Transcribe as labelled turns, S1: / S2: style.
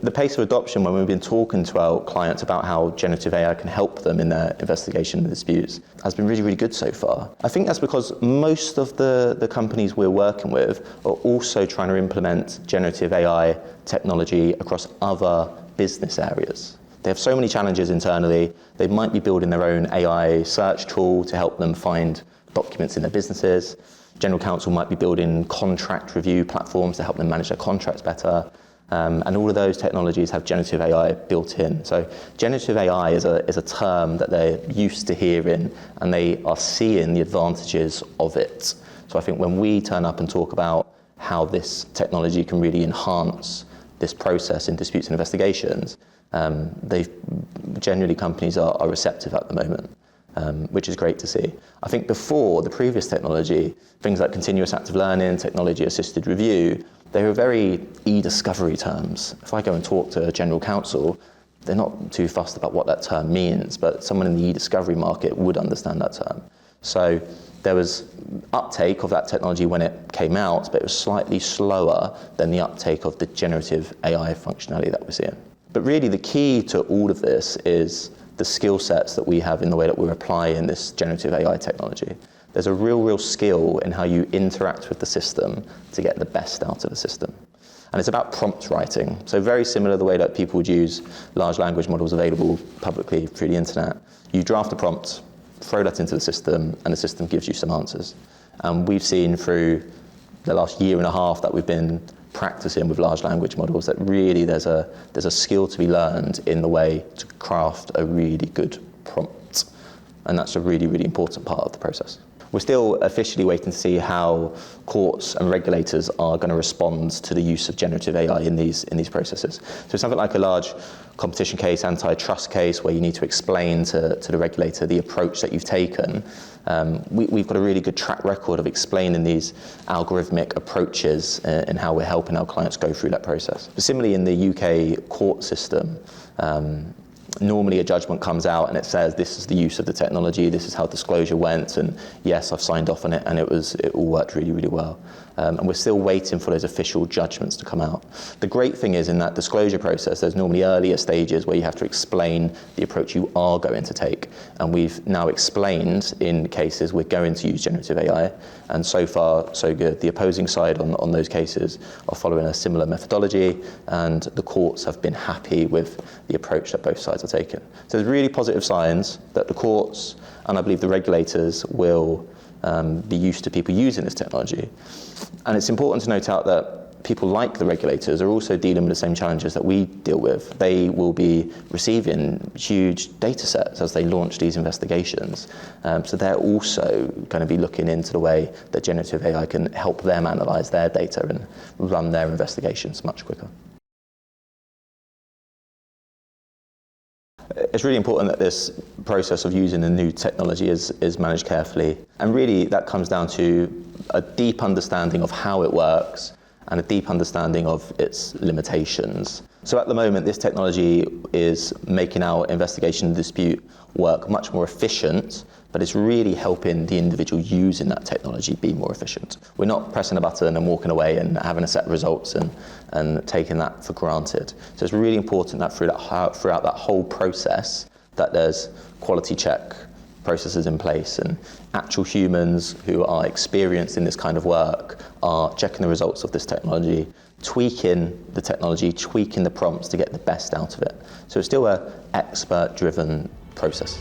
S1: The pace of adoption when we've been talking to our clients about how generative AI can help them in their investigation of disputes has been really, really good so far. I think that's because most of the companies we're working with are also trying to implement generative AI technology across other business areas. They have so many challenges internally. They might be building their own AI search tool to help them find documents in their businesses. General counsel might be building contract review platforms to help them manage their contracts better. And all of those technologies have generative AI built in. So generative AI is a term that they're used to hearing, and they are seeing the advantages of it. So I think when we turn up and talk about how this technology can really enhance this process in disputes and investigations, generally companies are receptive at the moment. Which is great to see. I think before, the previous technology, things like continuous active learning, technology-assisted review, they were very e-discovery terms. If I go and talk to a general counsel, they're not too fussed about what that term means, but someone in the e-discovery market would understand that term. So there was uptake of that technology when it came out, but it was slightly slower than the uptake of the generative AI functionality that we're seeing. But really the key to all of this is the skill sets that we have in the way that we're applying this generative AI technology. There's a real skill in how you interact with the system to get the best out of the system. And it's about prompt writing. So very similar to the way that people would use large language models available publicly through the internet. You draft a prompt, throw that into the system, and the system gives you some answers. And we've seen through the last year and a half that we've been practicing with large language models that really there's a skill to be learned in the way to craft a really good prompt. And that's a really important part of the process. We're still officially waiting to see how courts and regulators are going to respond to the use of generative AI in these processes. So something like a large competition case, antitrust case, where you need to explain to the regulator the approach that you've taken. We've got a really good track record of explaining these algorithmic approaches and how we're helping our clients go through that process. But similarly, in the UK court system, normally a judgment comes out and it says this is the use of the technology, this is how disclosure went, and yes, I've signed off on it, and it all worked really well. And we're still waiting for those official judgments to come out. The great thing is in that disclosure process, there's normally earlier stages where you have to explain the approach you are going to take. And we've now explained in cases we're going to use generative AI, and so far so good. The opposing side on those cases are following a similar methodology, and the courts have been happy with the approach that both sides are taking. So there's really positive signs that the courts, and I believe the regulators, will be used to people using this technology. And it's important to note out that people like the regulators are also dealing with the same challenges that we deal with. They will be receiving huge data sets as they launch these investigations. So they're also going to be looking into the way that generative AI can help them analyse their data and run their investigations much quicker. It's really important that this process of using the new technology is managed carefully. And really that comes down to a deep understanding of how it works and a deep understanding of its limitations. So at the moment, this technology is making our investigation and dispute work much more efficient, but it's really helping the individual using that technology be more efficient. We're not pressing a button and walking away and having a set of results and taking that for granted. So it's really important that throughout that whole process that there's quality check processes in place, and actual humans who are experienced in this kind of work are checking the results of this technology, tweaking the technology, tweaking the prompts to get the best out of it. So it's still an expert-driven process.